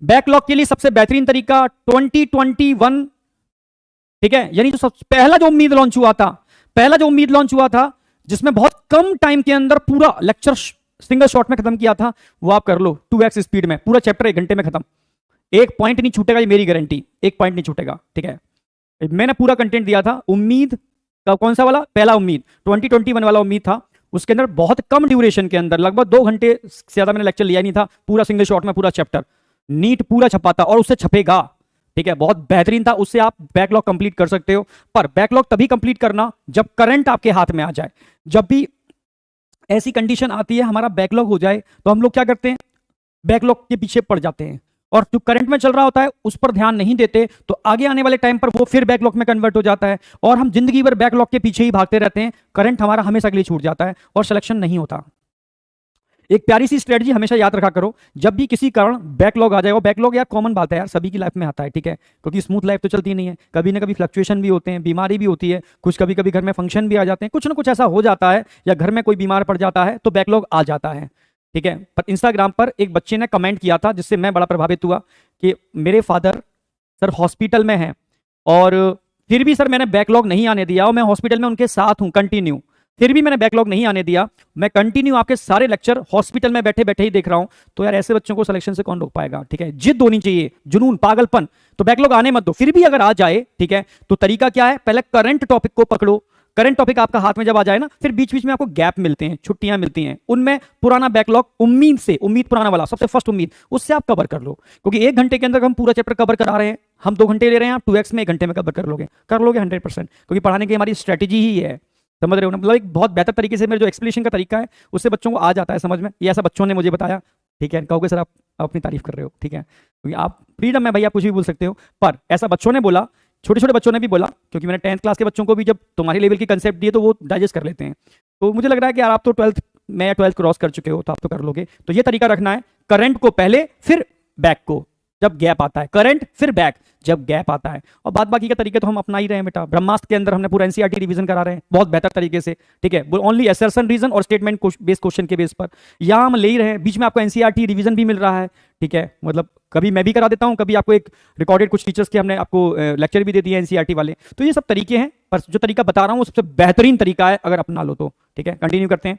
Backlog के लिए सबसे बेहतरीन तरीका 2021, ठीक है, यानी जो सबसे पहला जो उम्मीद लॉन्च हुआ था, पहला जो उम्मीद लॉन्च हुआ था जिसमें बहुत कम टाइम के अंदर पूरा लेक्चर सिंगल शॉट में खत्म किया था, वो आप कर लो 2x स्पीड में, पूरा चैप्टर 1 घंटे में खत्म। एक पॉइंट नहीं छूटेगा, ये मेरी गारंटी, एक पॉइंट नहीं छूटेगा, ठीक है। मैंने पूरा कंटेंट दिया था। उम्मीद का कौन सा वाला? पहला उम्मीद 2021 वाला उम्मीद था। उसके अंदर बहुत कम ड्यूरेशन के अंदर, लगभग 2 घंटे से ज्यादा मैंने लेक्चर लिया नहीं था, पूरा सिंगल शॉट में पूरा चैप्टर नीट पूरा छपा था, और उससे छपेगा, ठीक है, बहुत बेहतरीन था। उससे आप बैकलॉग कंप्लीट कर सकते हो। पर बैकलॉग तभी कंप्लीट करना जब करंट आपके हाथ में आ जाए। जब भी ऐसी कंडीशन आती है हमारा बैकलॉग हो जाए, तो हम लोग क्या करते हैं? बैकलॉग के पीछे पड़ जाते हैं, और जो करंट में चल रहा होता है उस पर ध्यान नहीं देते, तो आगे आने वाले टाइम पर वो फिर बैकलॉग में कन्वर्ट हो जाता है, और हम जिंदगी भर बैकलॉग के पीछे ही भागते रहते हैं। करंट हमारा हमेशा के लिए छूट जाता है और सिलेक्शन नहीं होता। एक प्यारी सी स्ट्रेटजी हमेशा याद रखा करो, जब भी किसी कारण बैकलॉग आ जाए, वो बैकलॉग यार कॉमन बात है यार, सभी की लाइफ में आता है, ठीक है, क्योंकि स्मूथ लाइफ तो चलती नहीं है, कभी ना कभी फ्लक्चुएशन भी होते हैं, बीमारी भी होती है, कुछ कभी कभी घर में फंक्शन भी आ जाते हैं, कुछ ना कुछ ऐसा हो जाता है, या घर में कोई बीमार पड़ जाता है, तो बैकलॉग आ जाता है, ठीक है। पर इंस्टाग्राम पर एक बच्चे ने कमेंट किया था जिससे मैं बड़ा प्रभावित हुआ कि मेरे फादर सर हॉस्पिटल में हैं, और फिर भी सर मैंने बैकलॉग नहीं आने दिया, और मैं हॉस्पिटल में उनके साथ हूं कंटिन्यू, फिर भी मैंने बैकलॉग नहीं आने दिया, मैं कंटिन्यू आपके सारे लेक्चर हॉस्पिटल में बैठे बैठे ही देख रहा हूं। तो यार ऐसे बच्चों को सिलेक्शन से कौन रोक पाएगा, ठीक है। जिद होनी चाहिए, जुनून, पागलपन। तो बैकलॉग आने मत दो, फिर भी अगर आ जाए, ठीक है, तो तरीका क्या है? पहले करंट टॉपिक को पकड़ो। करंट टॉपिक आपका हाथ में जब आ जाए ना, फिर बीच बीच में आपको गैप मिलते हैं, छुट्टियां मिलती हैं, उनमें पुराना बैकलॉग उम्मीद से, उम्मीद पुराना वाला सबसे फर्स्ट उम्मीद, उससे आप कवर कर लो। क्योंकि 1 घंटे के अंदर हम पूरा चैप्टर कवर करा रहे हैं, हम 2 घंटे ले रहे हैं, आप 2x में 1 घंटे में कवर कर लोगे 100%, क्योंकि पढ़ाने की हमारी स्ट्रेटेजी ही है। समझ रहे हो ना? मतलब एक बहुत बेहतर तरीके से मेरे जो एक्सप्लेनेशन का तरीका है उससे बच्चों को आ जाता है समझ में। ये ऐसा बच्चों ने मुझे बताया, ठीक है। कहोगे सर आप अपनी तारीफ कर रहे हो, ठीक है, क्योंकि आप फ्रीडम है भाई, आप कुछ भी बोल सकते हो, पर ऐसा बच्चों ने बोला, छोटे छोटे बच्चों ने भी बोला, क्योंकि मैंने 10th क्लास के बच्चों को भी जब तुम्हारे लेवल की कंसेप्ट दिए तो वो डाइजेस्ट कर लेते हैं। तो मुझे लग रहा है कि यार आप तो 12th में 12th क्रॉस कर चुके हो, तो आप तो कर लोगे। तो ये तरीका रखना है, करंट को पहले, फिर बैक को जब गैप आता है, करंट फिर बैक जब गैप आता है। और बाद बाकी के तरीके तो हम अपना ही रहे हैं बेटा। ब्रह्मास्त्र के अंदर हमने पूरा एनसीईआरटी रिवीजन करा रहे हैं बहुत बेहतर तरीके से, ठीक है, ओनली असर्शन रीजन और स्टेटमेंट बेस्ड क्वेश्चन के बेस पर यहां हम ले ही रहे हैं। बीच में आपको एनसीईआरटी रिवीजन भी मिल रहा है, ठीक है, मतलब कभी मैं भी करा देता हूं, कभी आपको एक रिकॉर्डेड कुछ टीचर्स के हमने आपको लेक्चर भी दे दिए एनसीईआरटी वाले। तो ये सब तरीके हैं, पर जो तरीका बता रहा हूं वो सबसे बेहतरीन तरीका है अगर अपना लो तो, ठीक है। कंटिन्यू करते हैं।